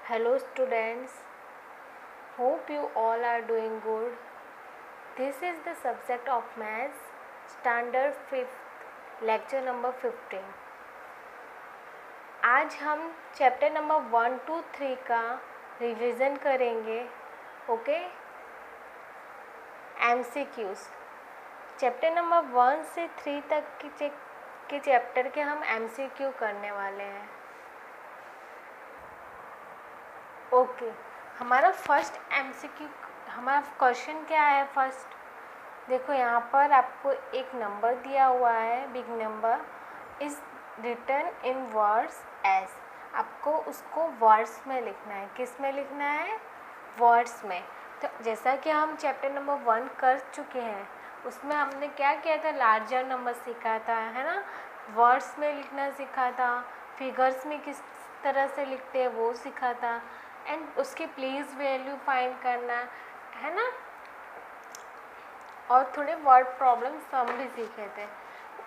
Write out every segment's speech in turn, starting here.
Hello students, hope you all are doing good. This is the subject of Maths, Standard 5th, lecture number 15. आज हम chapter number 1, 2, 3 का revision करेंगे. Okay, MCQs. Chapter number 1 से 3 तक के chapter के हम MCQ करने वाले हैं. ओके, हमारा फर्स्ट MCQ, हमारा क्वेश्चन क्या है. फर्स्ट देखो, यहाँ पर आपको एक नंबर दिया हुआ है. Big number is written in words as. आपको उसको वर्ड्स में लिखना है. किस में लिखना है? वर्ड्स में. तो जैसा कि हम चैप्टर नंबर 1 कर चुके हैं, उसमें हमने क्या किया था? लार्जर नंबर सीखा था, है ना. वर्ड्स में लिखना सीखा था. फिगर्स में किस तरह से लिखते हैं वो सीखा था. एंड उसकी प्लेस वैल्यू फाइंड करना, है ना. और थोड़े वर्ड प्रॉब्लम्स हम भी सीखे थे.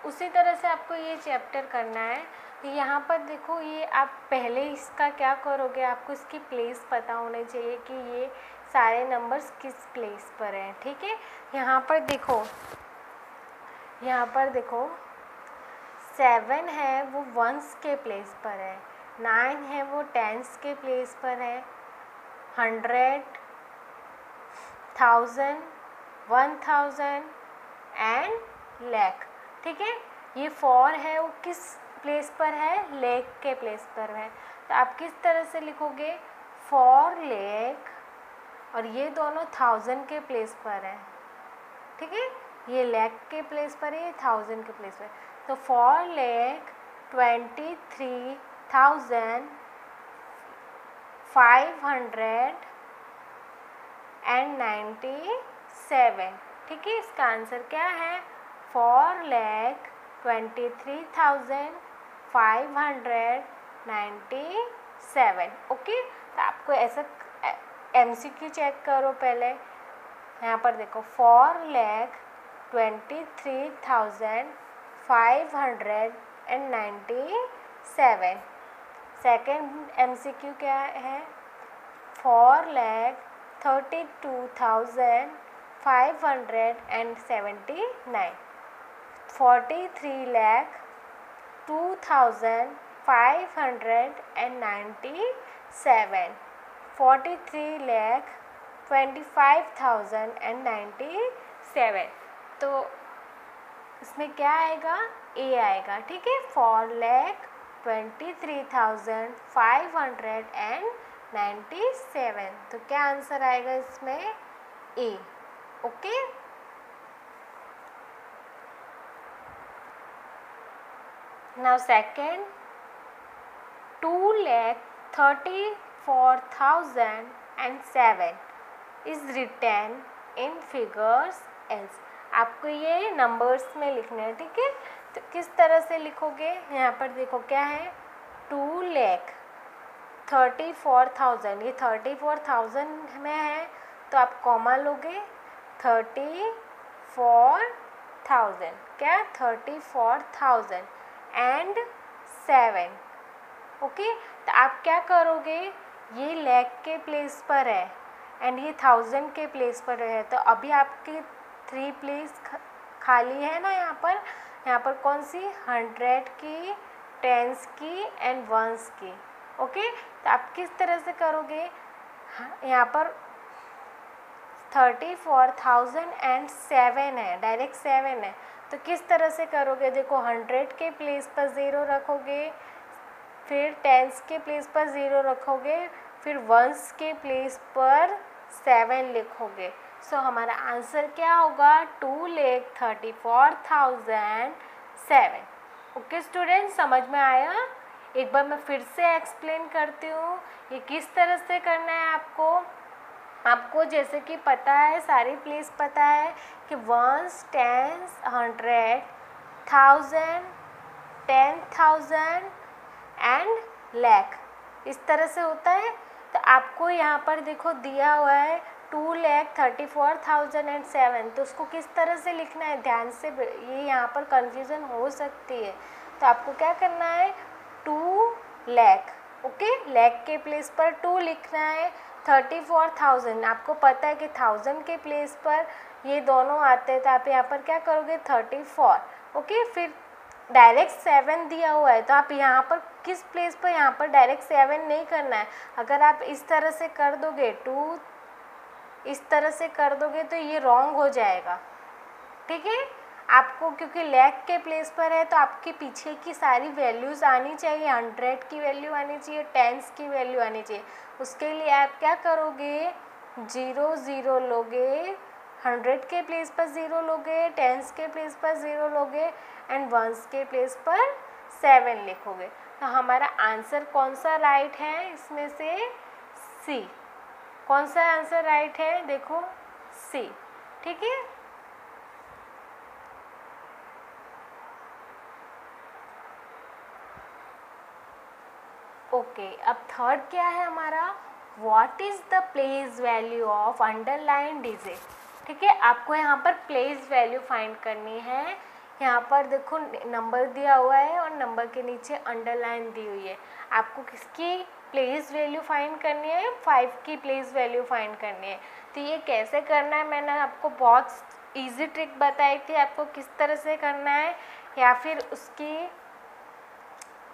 उसी तरह से आपको ये चैप्टर करना है. यहाँ पर देखो, ये आप पहले इसका क्या करोगे, आपको इसकी प्लेस पता होनी चाहिए कि ये सारे नंबर्स किस प्लेस पर हैं. ठीक है, यहाँ पर देखो 7 है वो वंस के प्लेस पर है. 9 है वो टेंस के प्लेस पर है. 100, 1000, 1000 एंड लाख. ठीक है, ये 4 है वो किस प्लेस पर है? लेक के प्लेस पर है. तो आप किस तरह से लिखोगे? 4 लेक, और ये दोनों 1000 के प्लेस पर है. ठीक है, ये लेक के प्लेस पर है, ये 1000 के प्लेस पर है. तो 4 लेक 23,597. ठीक है, इसका आंसर क्या है? 4,23,597. ओके, तो आपको ऐसा MCQ चेक करो पहले. यहाँ पर देखो 4,23,597. सेकेंड MCQ क्या है? 4,32,579. 43,02,597. 43,25,097. तो इसमें क्या आएगा? ए आएगा. ठीक है, 4,23,597. तो क्या आंसर आएगा इसमें? A. Okay, now second 2,34,007 is written in figures as. आपको ये नंबर्स में लिखना है. ठीक है, तो किस तरह से लिखोगे? यहाँ पर देखो क्या है? 2,34,000. ये 34,000 में है, तो आप कॉमा लोगे. 34,000 क्या? 34,000 एंड 7. ओके, तो आप क्या करोगे? ये लेक के प्लेस पर है एंड ये 1000 के प्लेस पर है. तो अभी आपकी 3 प्लेस खाली है ना. यहाँ पर कौन सी? 100 की, 10s की एंड 1s की. ओके, तो आप किस तरह से करोगे? यहाँ पर 34,007 है, डायरेक्ट 7 है. तो किस तरह से करोगे? देखो 100 के प्लेस पर 0 रखोगे, फिर 10s के प्लेस पर 0 रखोगे, फिर 1s के प्लेस पर 7 लिखोगे. सो हमारा आंसर क्या होगा? 2,34,007. ओके स्टूडेंट, समझ में आया? एक बार मैं फिर से एक्सप्लेन करती हूँ ये किस तरह से करना है. आपको जैसे कि पता है, सारी प्लेस पता है कि 1s, 10s, 100, 1000, 10,000 एंड लाख. इस तरह से होता है. तो आपको यहाँ पर देखो दिया हुआ है 2,34,007. तो उसको किस तरह से लिखना है? ध्यान से, ये यहाँ पर कंफ्यूजन हो सकती है. तो आपको क्या करना है? 2 लाख. ओके, लाख के प्लेस पर 2 लिखना है। 34,000, आपको पता है कि 1000 के प्लेस पर ये दोनों आते हैं, तो आप यहाँ पर क्या करोगे 34। ओके, फिर डायरेक्ट 7 दिया हुआ है, तो आप यहाँ पर किस प्लेस पर, यहाँ पर डायरेक्ट 7 नहीं करना है। अगर आप इस तरह से कर दोगे 2, इस तरह से कर दोगे तो ये रॉन्ग हो जाएगा। ठीक है, आपको क्योंकि लाख के प्लेस पर है तो आपके पीछे की सारी वैल्यूज़ आनी चाहिए। 100 की वैल्यू आनी चाहिए, टेंस की वैल्यू आनी चाहिए। उसके लिए आप क्या करोगे, 0 0 लोगे, 100 के प्लेस पर 0 लोगे, टेंस के प्लेस पर 0 लोगे एंड वंस के प्लेस पर 7 लिखोगे। तो हमारा आंसर कौन सा राइट है इसमें से, सी। कौन सा आंसर राइट है, देखो सी। ठीक है, ओके, अब थर्ड क्या है हमारा, what is the place value of underline digit. ठीक है, आपको यहाँ पर प्लेस वैल्यू फाइंड करनी है। यहाँ पर देखो नंबर दिया हुआ है और नंबर के नीचे अंडरलाइन दी हुई है। आपको किसकी प्लेस वैल्यू फाइंड करनी है, 5 की प्लेस वैल्यू फाइंड करनी है। तो ये कैसे करना है, मैंने आपको बहुत ईजी ट्रिक बताई थी, आपको किस तरह से करना है, या फिर उसकी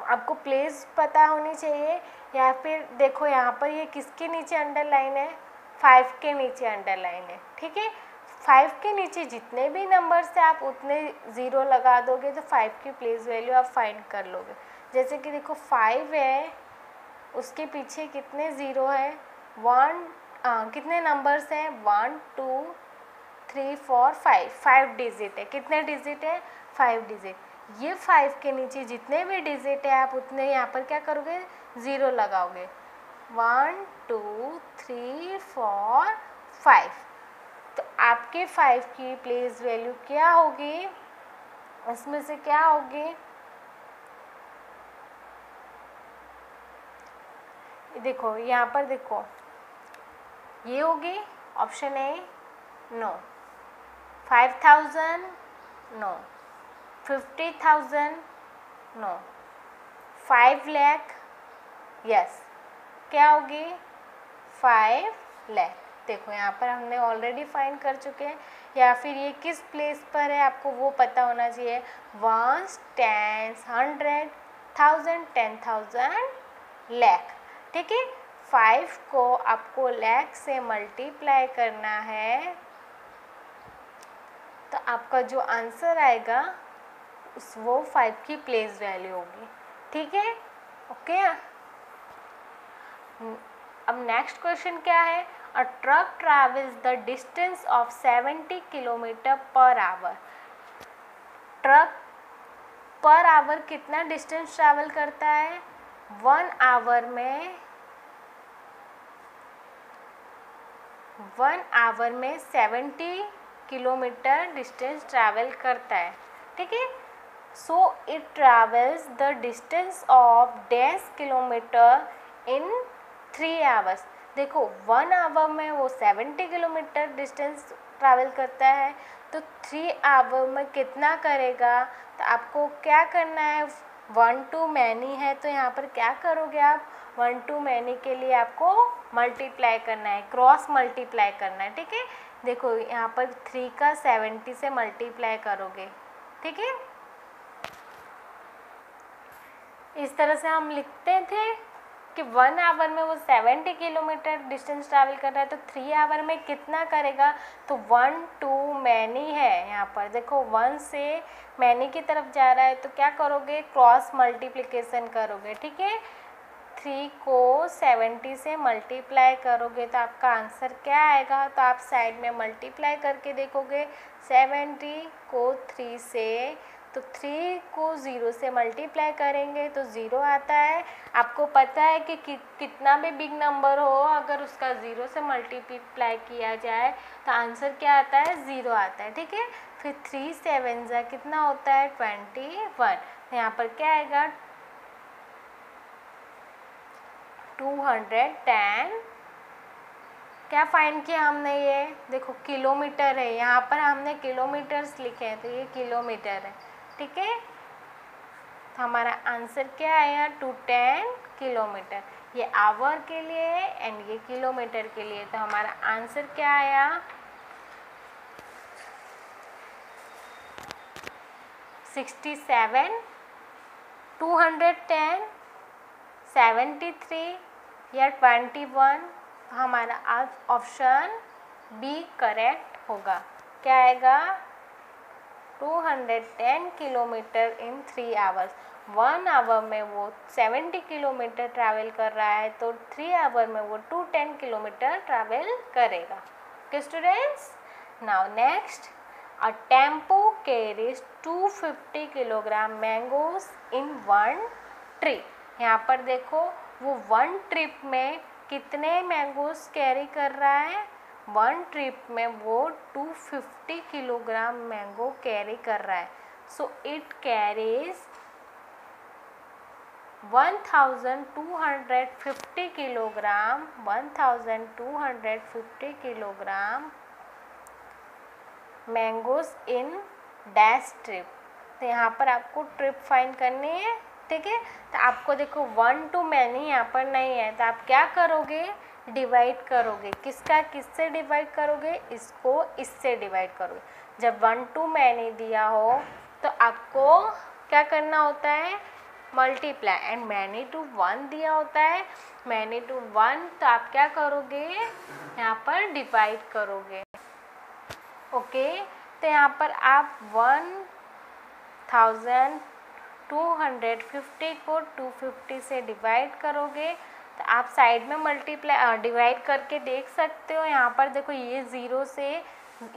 आपको प्लेस पता होनी चाहिए। या फिर देखो यहाँ पर ये किसके नीचे अंडरलाइन है, 5 के नीचे अंडरलाइन है। ठीक है, 5 के नीचे जितने भी नंबर से आप उतने 0 लगा दोगे तो 5 की प्लेस वैल्यू आप फाइंड कर लोगे। जैसे कि देखो 5 है, उसके पीछे कितने 0 है, 1 कितने नंबर्स हैं, 1 2 3 4 5 डिजिट है। कितने डिजिट है, 5 डिजिट। ये 5 के नीचे जितने भी डिजिट है आप उतने यहाँ पर क्या करोगे, 0 लगाओगे। 1 2 3 4 5, तो आपके 5 की प्लेस वैल्यू क्या होगी, इसमें से क्या होगी, देखो यहाँ पर देखो ये होगी option A, no. 5000 no, 50,000 no, 5 lakh yes, क्या होगी 5 लाख। देखो यहाँ पर हमने ऑलरेडी फाइंड कर चुके हैं। या फिर ये किस प्लेस पर है आपको वो पता होना चाहिए, 1 10 100 1000 10,000 लाख। ठीक है, 5 को आपको लाख से मल्टीप्लाई करना है, तो आपका जो आंसर आएगा वो 5 की प्लेस वैल्यू होगी। ठीक है, ओके। अब नेक्स्ट क्वेश्चन क्या है, a truck travels the distance of 70 kilometre per hour. Truck per hour कितना डिस्टेंस ट्रैवल करता है, 1 आवर में 70 किलोमीटर डिस्टेंस ट्रैवल करता है। ठीक है, so it travels the distance of 10 kilometre in 3 hours. देखो 1 आवर में वो 70 किलोमीटर डिस्टेंस ट्रैवल करता है, तो 3 आवर में कितना करेगा, तो आपको क्या करना है, 1 to many है तो यहाँ पर क्या करोगे आप, 1 to many के लिए आपको मल्टीप्लाई करना है, क्रॉस मल्टीप्लाई करना है। ठीक है, देखो यहाँ पर 3 का 70 से मल्टीप्लाई करोगे। ठीक है, इस तरह से हम लिखते थे कि 1 आवर में वो 70 किलोमीटर डिस्टेंस ट्रैवल कर रहा है, तो 3 आवर में कितना करेगा, तो 1 to many है। यहाँ पर देखो 1 से मैनी की तरफ जा रहा है, तो क्या करोगे, क्रॉस मल्टीप्लिकेशन करोगे। ठीक है, 3 को 70 से मल्टीप्लाई करोगे तो आपका आंसर क्या आएगा, तो आप साइड में मल्टीप्लाई करके देखोगे। 70 को 3 से, तो 3 को 0 से मल्टीप्लाई करेंगे तो 0 आता है। आपको पता है कि कितना भी बिग नंबर हो, अगर उसका 0 से मल्टीप्लाई किया जाए तो आंसर क्या आता है, 0 आता है। ठीक है, फिर 3 7 जा कितना होता है, 21। यहाँ पर क्या आएगा, 210। क्या फाइंड किया हमने, ये देखो किलोमीटर है, यहाँ पर हमने किलोमीटर्स लिखे हैं तो ये किलोमीटर है। ठीक है, तो हमारा आंसर क्या आया 210 किलोमीटर। ये आवर के लिए है एंड ये किलोमीटर के लिए। तो हमारा आंसर क्या आया 67, 210, 73 या 21। हमारा ऑप्शन बी करेक्ट होगा। क्या आएगा 210 किलोमीटर इन 3 आवर्स। 1 आवर में वो 70 किलोमीटर ट्रैवल कर रहा है, तो 3 आवर में वो 210 किलोमीटर ट्रैवल करेगा। ओके स्टूडेंट्स, नाउ नेक्स्ट, अ टेम्पो कैरीज 250 किलोग्राम मैंगोज इन 1 ट्रिप। यहाँ पर देखो वो 1 ट्रिप में कितने मैंगोज कैरी कर रहा है। 1 ट्रिप में वो 250 किलोग्राम मैंगो कैरी कर रहा है। So it carries 1250 kilogram 1250 kilogram mangoes in dash trip. तो यहाँ पर आपको ट्रिप फाइंड करनी है, ठीक है। तो आपको देखो 1 to many यहाँ पर नहीं है, तो आप क्या करोगे डिवाइड करोगे। किसका किससे डिवाइड करोगे, इसको इससे डिवाइड करोगे। जब 1 to many दिया हो तो आपको क्या करना होता है मल्टीप्लाई, एंड मैनी टू 1 दिया होता है मैनी टू 1, तो आप क्या करोगे यहाँ पर डिवाइड करोगे। ओके, तो यहाँ पर आप 1250 को 250 से डिवाइड करोगे, तो आप साइड में मल्टीप्लाई डिवाइड करके देख सकते हो। यहाँ पर देखो ये ज़ीरो से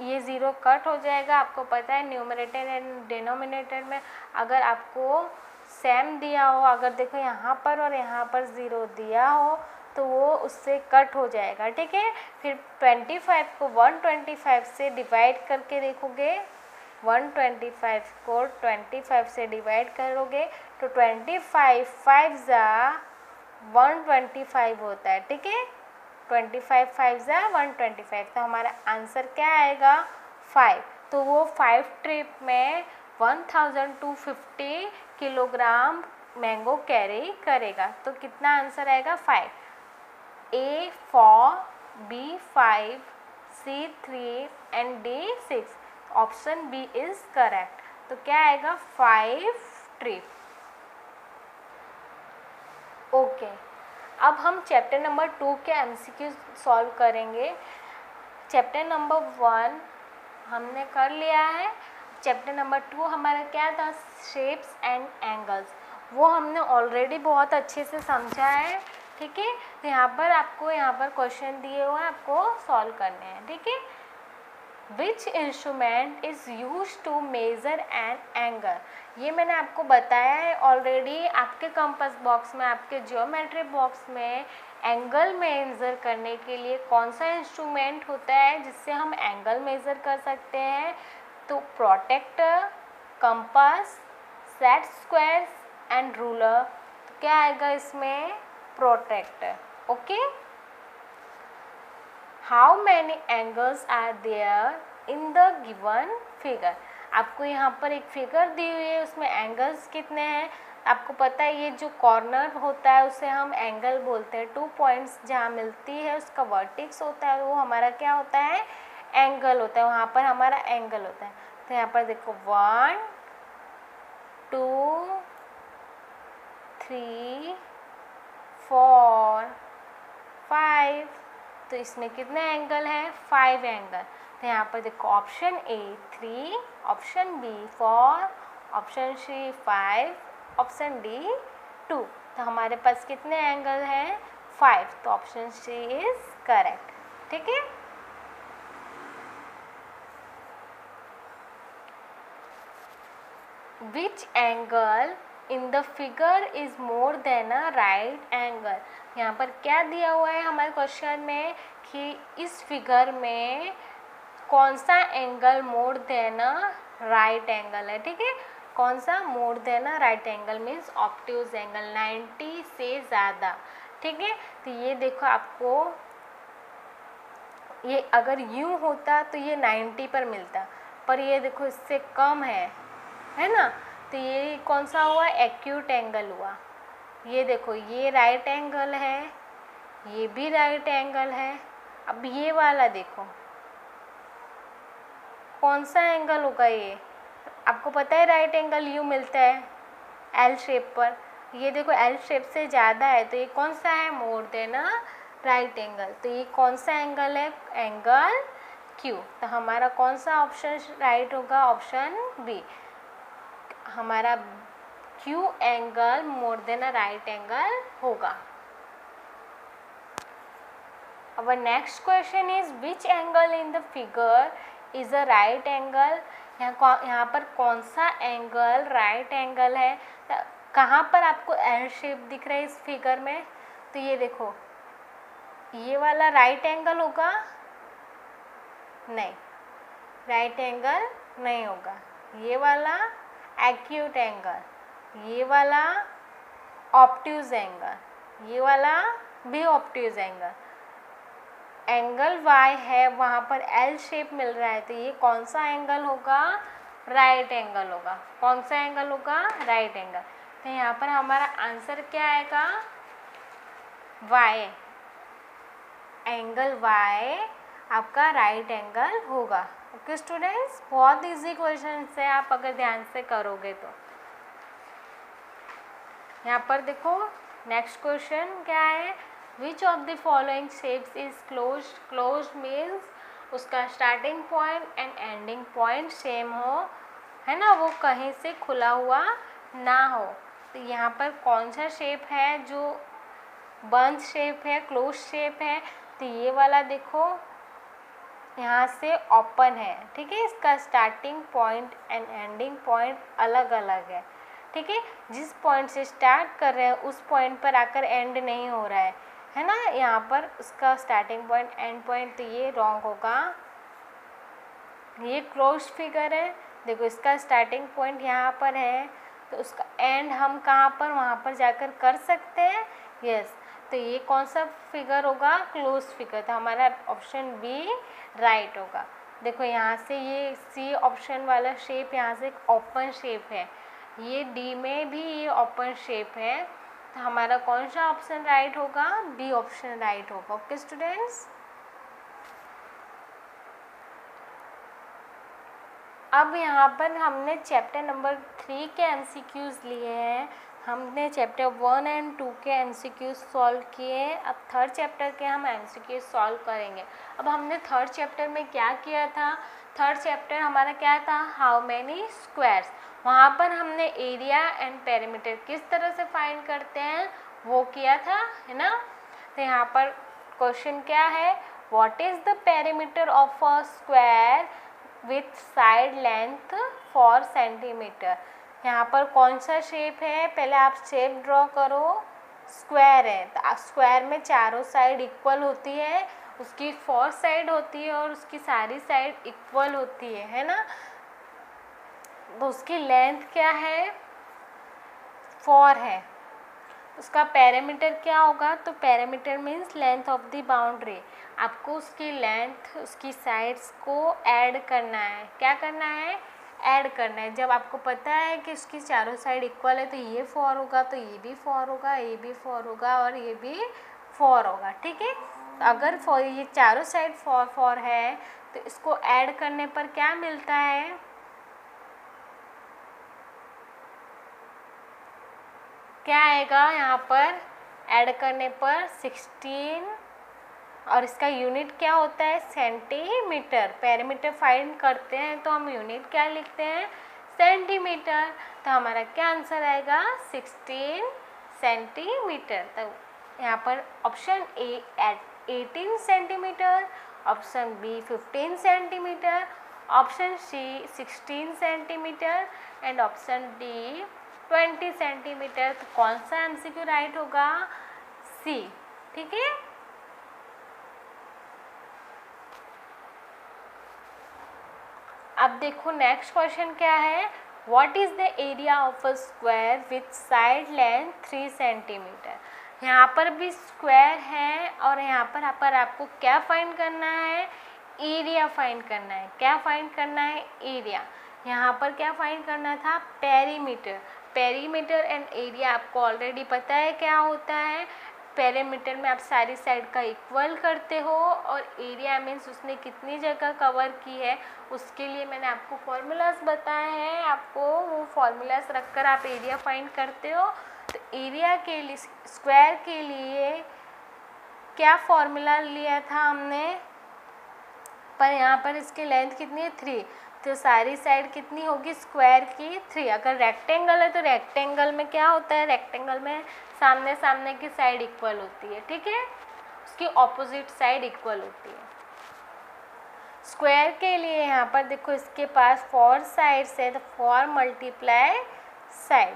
ये ज़ीरो कट हो जाएगा। आपको पता है न्यूमरेटर एंड डिनोमिनेटर में अगर आपको सेम दिया हो, अगर देखो यहाँ पर और यहाँ पर ज़ीरो दिया हो तो वो उससे कट हो जाएगा, ठीक है। फिर 25 को 125 से डिवाइड करके देखोगे, 125 को 25 से डिवाइड करोगे तो 25 5 जा 125 होता है, ठीक है। 25 5 जा 125, तो हमारा आंसर क्या आएगा 5। तो वो 5 ट्रिप में 1250 किलोग्राम मैंगो कैरी करेगा। तो कितना आंसर आएगा 5। A 4, B 5, C 3 and D 6। Option B is correct. तो क्या आएगा 5 ट्रिप। ओके, अब हम चैप्टर नंबर 2 के MCQ सॉल्व करेंगे। चैप्टर नंबर 1 हमने कर लिया है। चैप्टर नंबर 2 हमारा क्या था शेप्स एंड एंगल्स, वो हमने ऑलरेडी बहुत अच्छे से समझा है, ठीक है। तो यहाँ पर आपको यहाँ पर क्वेश्चन दिए हुए हैं, आपको सॉल्व करने हैं, ठीक है। Which instrument is use to measure an angle. ये मैंने आपको बताया है ऑलरेडी। आपके कंपास बॉक्स में, आपके ज्योमेट्री बॉक्स में एंगल मेज़र करने के लिए कौन सा इंस्ट्रूमेंट होता है जिससे हम एंगल मेज़र कर सकते हैं। तो protractor, compass, set squares and ruler. तो क्या आएगा इसमें protractor. Okay, how many angles are there in the given figure. आपको यहाँ पर एक फिगर दी हुई है, उसमें एंगल्स कितने हैं। आपको पता है ये जो कॉर्नर होता है उसे हम एंगल बोलते हैं। 2 पॉइंट्स जहाँ मिलती है उसका वर्टेक्स होता है, वो हमारा क्या होता है एंगल होता है। वहाँ पर हमारा एंगल होता है। तो यहाँ पर देखो 1 2 3 4 5, तो इसमें कितने एंगल हैं 5 एंगल। तो यहाँ पर देखो option A 3, option B 4, option C 5, option D 2। तो हमारे पास कितने एंगल हैं 5, तो ऑप्शन सी इज करेक्ट, ठीक है। Which angle in the figure is more than a right angle. यहाँ पर क्या दिया हुआ है हमारे क्वेश्चन में कि इस फिगर में कौन सा angle more than a right angle है, ठीक है। कौन सा more than a right angle means obtuse angle 90 से ज़्यादा, ठीक है। तो ये देखो आपको ये अगर यूँ होता तो ये 90 पर मिलता, पर ये देखो इससे कम है ना। तो तो ये कौन सा हुआ, एक्यूट एंगल हुआ। ये देखो ये राइट एंगल है, ये भी राइट एंगल है। अब ये वाला देखो कौन सा एंगल होगा, ये आपको पता है राइट एंगल यू मिलता है एल शेप पर। ये देखो एल शेप से ज़्यादा है तो ये कौन सा है, more than a right angle. तो ये कौन सा एंगल है, एंगल क्यू। तो हमारा कौन सा ऑप्शन राइट होगा, ऑप्शन बी। हमारा Q angle more than a right angle होगा। Our next question is which angle in the figure is a right angle। यहाँ पर कौन सा एंगल राइट एंगल है, कहाँ पर आपको एल शेप दिख रहा है इस फिगर में। तो ये देखो ये वाला राइट एंगल होगा, नहीं राइट एंगल नहीं होगा। ये वाला एक्यूट एंगल, ये वाला ऑब्ट्यूज एंगल, ये वाला भी ऑब्ट्यूज एंगल। एंगल y है वहाँ पर एल शेप मिल रहा है तो ये कौन सा एंगल होगा, राइट एंगल होगा। कौन सा एंगल होगा, राइट एंगल। तो यहाँ पर हमारा आंसर क्या आएगा, y, एंगल y आपका राइट एंगल होगा। ओके स्टूडेंट्स, बहुत इजी क्वेश्चन है, आप अगर ध्यान से करोगे तो। यहाँ पर देखो नेक्स्ट क्वेश्चन क्या है, which of the following shapes is closed. Closed means उसका starting point and ending point same हो, है ना, वो कहीं से खुला हुआ ना हो। तो यहाँ पर कौन सा शेप है जो बंद शेप है, क्लोज शेप है। तो ये वाला देखो यहाँ से ओपन है, ठीक है, इसका starting point and ending point अलग अलग है, ठीक है। जिस पॉइंट से स्टार्ट कर रहे हैं उस पॉइंट पर आकर एंड नहीं हो रहा है ना, यहाँ पर उसका स्टार्टिंग पॉइंट एंड पॉइंट। तो ये रॉन्ग होगा, ये क्लोज फिगर है, देखो इसका स्टार्टिंग पॉइंट यहाँ पर है तो उसका एंड हम कहाँ पर, वहाँ पर जाकर कर सकते हैं, यस। तो ये कौन सा फिगर होगा, क्लोज फिगर। तो हमारा ऑप्शन बी राइट होगा। देखो यहाँ से ये सी ऑप्शन वाला शेप यहाँ से एक ओपन शेप है, ये डी में भी ये ओपन शेप है। तो हमारा कौन सा ऑप्शन राइट होगा, बी ऑप्शन राइट होगा। ओके स्टूडेंट्स, अब यहाँ पर हमने चैप्टर नंबर 3 के एमसीक्यूज लिए हैं, हमने चैप्टर 1 एंड 2 के एमसीक्यूज सॉल्व किए। अब थर्ड चैप्टर के हम एमसीक्यूज सॉल्व करेंगे। अब हमने थर्ड चैप्टर में क्या किया था, थर्ड चैप्टर हमारा क्या था, हाउ मैनी स्क्वायर्स। वहाँ पर हमने एरिया एंड पेरीमीटर किस तरह से फाइंड करते हैं वो किया था, है ना। तो यहाँ पर क्वेश्चन क्या है, what is the perimeter of a square with side length 4 centimetre. यहाँ पर कौन सा शेप है, पहले आप शेप ड्रॉ करो, स्क्वायर है तो स्क्वायर में चारों साइड इक्वल होती है, उसकी 4 साइड होती है और उसकी सारी साइड इक्वल होती है ना। तो उसकी लेंथ क्या है, 4 है। उसका पेरीमीटर क्या होगा, तो perimeter means length of the boundary. आपको उसकी लेंथ, उसकी साइड्स को ऐड करना है, क्या करना है, ऐड करना है। जब आपको पता है कि उसकी चारों साइड इक्वल है तो ये 4 होगा, तो ये भी 4 होगा, ये भी 4 होगा और ये भी 4 होगा, ठीक है। तो अगर ये चारों साइड 4 है तो इसको ऐड करने पर क्या मिलता है, क्या आएगा यहाँ पर ऐड करने पर 16, और इसका यूनिट क्या होता है, सेंटीमीटर। पेरीमीटर फाइंड करते हैं तो हम यूनिट क्या लिखते हैं, सेंटीमीटर। तो हमारा क्या आंसर आएगा, 16 सेंटीमीटर। तो यहाँ पर option A 18 centimetre, option B 15 centimetre, option C 16 centimetre and option D 20 centimetre. तो कौन सा एमसीक्यू राइट होगा, सी, ठीक है। अब देखो नेक्स्ट क्वेश्चन क्या है, what is the area of a square with side length 3 centimetre. यहाँ पर भी स्क्वायर है और यहाँ पर आपको क्या फाइंड करना है, एरिया फाइंड करना है। क्या फाइंड करना है, एरिया। यहाँ पर क्या फाइंड करना था, पेरीमीटर। पेरीमीटर एंड एरिया आपको ऑलरेडी पता है क्या होता है। पेरीमीटर में आप सारी साइड का इक्वल करते हो और एरिया मीन्स उसने कितनी जगह कवर की है, उसके लिए मैंने आपको फॉर्मूलाज बताए हैं। आपको वो फॉर्मूलाज रखकर आप एरिया फाइंड करते हो। तो एरिया के लिए, स्क्वायर के लिए क्या फॉर्मूला लिया था हमने, पर यहाँ पर इसकी लेंथ कितनी है, 3, तो सारी साइड कितनी होगी स्क्वायर की, 3। अगर रेक्टेंगल है तो रेक्टेंगल में क्या होता है, रेक्टेंगल में सामने सामने की साइड इक्वल होती है, ठीक है, उसकी ऑपोजिट साइड इक्वल होती है। स्क्वायर के लिए यहाँ पर देखो इसके पास 4 साइड्स है, तो 4 मल्टीप्लाई साइड,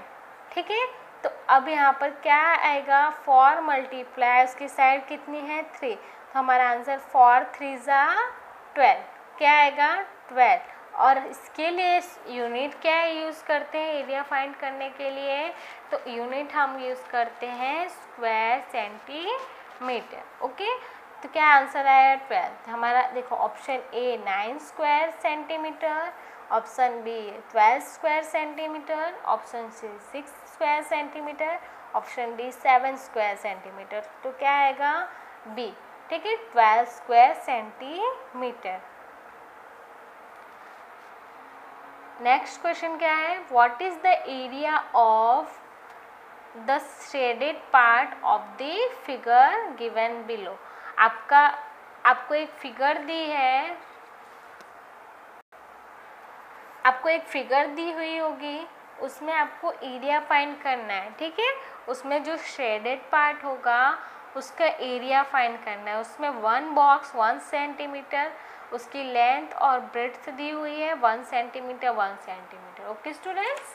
ठीक है। तो अब यहाँ पर क्या आएगा, 4 मल्टीप्लाई उसकी साइड कितनी है, 3, तो हमारा आंसर 4 3 ज़ा 12, क्या आएगा 12। और इसके लिए यूनिट क्या यूज़ करते हैं एरिया फाइंड करने के लिए, तो यूनिट हम यूज़ करते हैं स्क्वायर सेंटीमीटर, ओके। तो क्या आंसर आया 12। हमारा देखो option A 9 square centimetre, option B 12 square centimetre, option C 6 square centimetre, option D 7 square centimetre. तो क्या आएगा बी, ठीक है, 12 स्क्वायर सेंटीमीटर। नेक्स्ट क्वेश्चन क्या है, what is the area of the shaded part of the figure given below. आपको एक figure दी है, आपको एक फिगर दी हुई होगी, उसमें आपको एरिया फाइंड करना है, ठीक है। उसमें जो शेडेड पार्ट होगा उसका एरिया फाइंड करना है। उसमें 1 बॉक्स 1 सेंटीमीटर, उसकी लेंथ और ब्रेड्थ दी हुई है 1 सेंटीमीटर 1 सेंटीमीटर, ओके स्टूडेंट्स।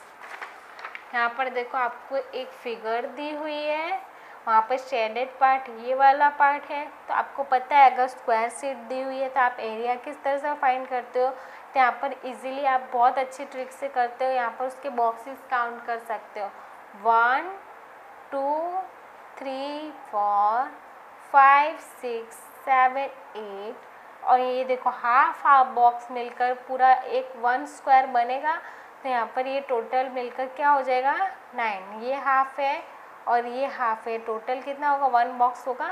यहाँ पर देखो आपको एक फिगर दी हुई है, वहाँ पर शेडेड पार्ट ये वाला पार्ट है। तो आपको पता है अगर स्क्वायर शीट दी हुई है तो आप एरिया किस तरह से फाइंड करते हो, तो यहाँ पर इजीली आप बहुत अच्छी ट्रिक से करते हो। यहाँ पर उसके बॉक्सेस काउंट कर सकते हो, 1 2 3 4 5 6 7 8, और ये देखो हाफ बॉक्स मिलकर पूरा एक 1 स्क्वायर बनेगा। तो यहाँ पर ये टोटल मिलकर क्या हो जाएगा 9, ये हाफ है और ये हाफ है, टोटल कितना होगा 1 बॉक्स होगा,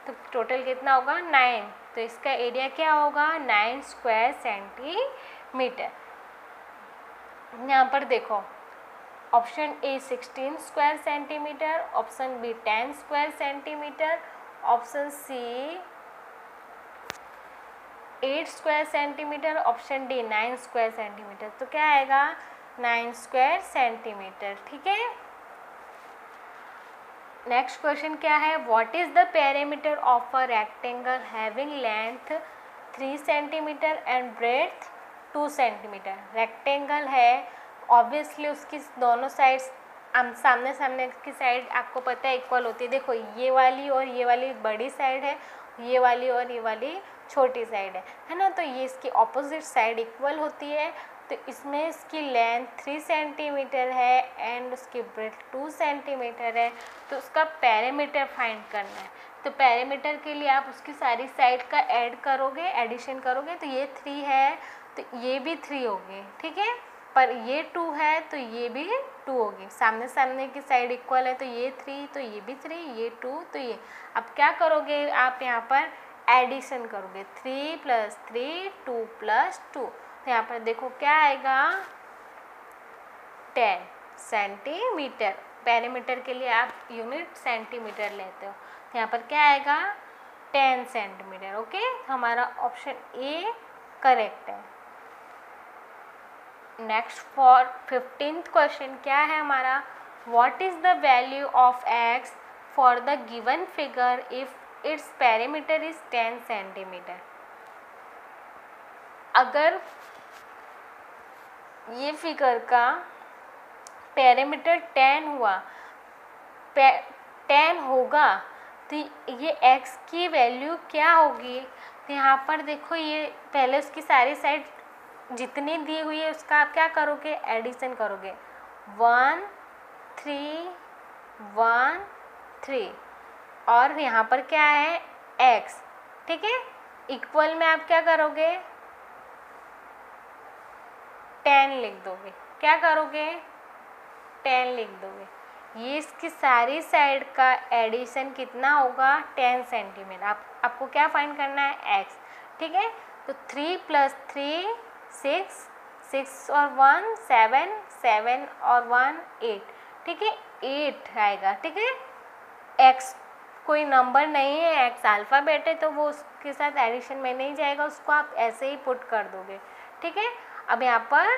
तो टोटल कितना होगा 9। तो इसका एरिया क्या होगा 9 स्क्वायर सेंटीमीटर। यहाँ पर देखो option A 16 square centimetre, option B 10 square centimetre, option C 8 square centimetre, option D 9 square centimetre. तो क्या आएगा 9 स्क्वायर सेंटीमीटर, ठीक है। नेक्स्ट क्वेश्चन क्या है, what is the perimeter of a rectangle having length 3 centimetre and breadth 2 centimetre. Rectangle है, obviously उसकी दोनों साइड्स सामने सामने की साइड आपको पता है इक्वल होती है। देखो ये वाली और ये वाली बड़ी साइड है, ये वाली और ये वाली छोटी साइड है ना, तो ये इसकी ऑपोजिट साइड इक्वल होती है। तो इसमें इसकी लेंथ 3 सेंटीमीटर है एंड उसकी ब्रेड्थ 2 सेंटीमीटर है। तो उसका पेरीमीटर फाइंड करना है। तो पेरीमीटर के लिए आप उसकी सारी साइड का ऐड करोगे, एडिशन करोगे, तो ये 3 है तो ये भी 3 होगी, ठीक है। पर ये 2 है तो ये भी 2 होगी, सामने सामने की साइड इक्वल है, तो ये 3 तो ये भी 3, ये 2 तो ये। अब क्या करोगे आप यहाँ पर एडिशन करोगे, 3 + 3 2 + 2। तो यहाँ पर देखो क्या आएगा 10 सेंटीमीटर। पेरीमीटर के लिए आप यूनिट सेंटीमीटर लेते हो, तो यहाँ पर क्या आएगा 10 सेंटीमीटर, ओके। हमारा ऑप्शन ए करेक्ट है। नेक्स्ट फॉर 15th क्वेश्चन क्या है हमारा, what is the value of x for the given figure if its perimeter is 10 centimetre. अगर ये फिगर का पेरीमीटर 10 हुआ, 10 होगा, तो ये x की वैल्यू क्या होगी। तो यहाँ पर देखो ये पहले उसकी सारी साइड जितनी दी हुई है उसका आप क्या करोगे एडिशन करोगे, 1 3 1 3, और यहाँ पर क्या है x, ठीक है। इक्वल में आप क्या करोगे 10 लिख दोगे। क्या करोगे? 10 लिख दोगे। ये इसकी सारी साइड का एडिशन कितना होगा? 10 सेंटीमीटर। आपको क्या फाइंड करना है? x। ठीक है, तो 3 + 3 6, 6 और 1 7, 7 और 1 8। ठीक है, 8 आएगा। ठीक है, x कोई नंबर नहीं है, x अल्फ़ाबेट है, तो वो उसके साथ एडिशन में नहीं जाएगा, उसको आप ऐसे ही पुट कर दोगे। ठीक है, अब यहाँ पर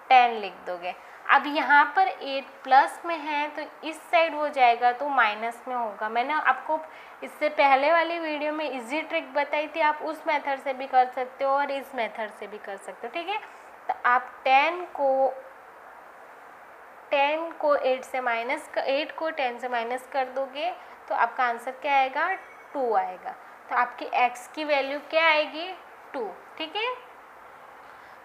10 लिख दोगे। अब यहाँ पर 8 प्लस में है तो इस साइड वो जाएगा तो माइनस में होगा। मैंने आपको इससे पहले वाली वीडियो में इजी ट्रिक बताई थी, आप उस मेथड से भी कर सकते हो और इस मेथड से भी कर सकते हो। ठीक है, तो आप 10 को 8 को 10 से माइनस कर दोगे तो आपका आंसर क्या आएगा? 2 आएगा। तो आपकी x की वैल्यू क्या आएगी? 2। ठीक है,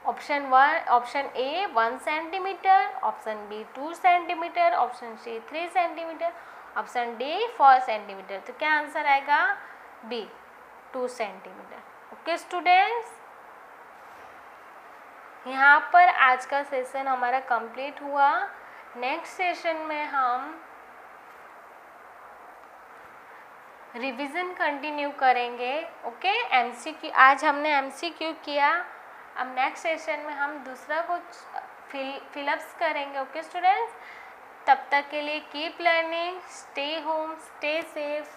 option A 1 centimetre, option B 2 centimetre, option C 3 centimetre, option D 4 centimetre. तो क्या आंसर आएगा? B 2 centimetre. ओके स्टूडेंट्स, यहाँ पर आज का सेशन हमारा कंप्लीट हुआ। नेक्स्ट सेशन में हम रिवीजन कंटिन्यू करेंगे। ओके, एमसीक्यू आज हमने एमसीक्यू किया, अब नेक्स्ट सेशन में हम दूसरा कुछ फिलअप्स करेंगे। ओके स्टूडेंट्स, तब तक के लिए keep learning, stay home, stay safe.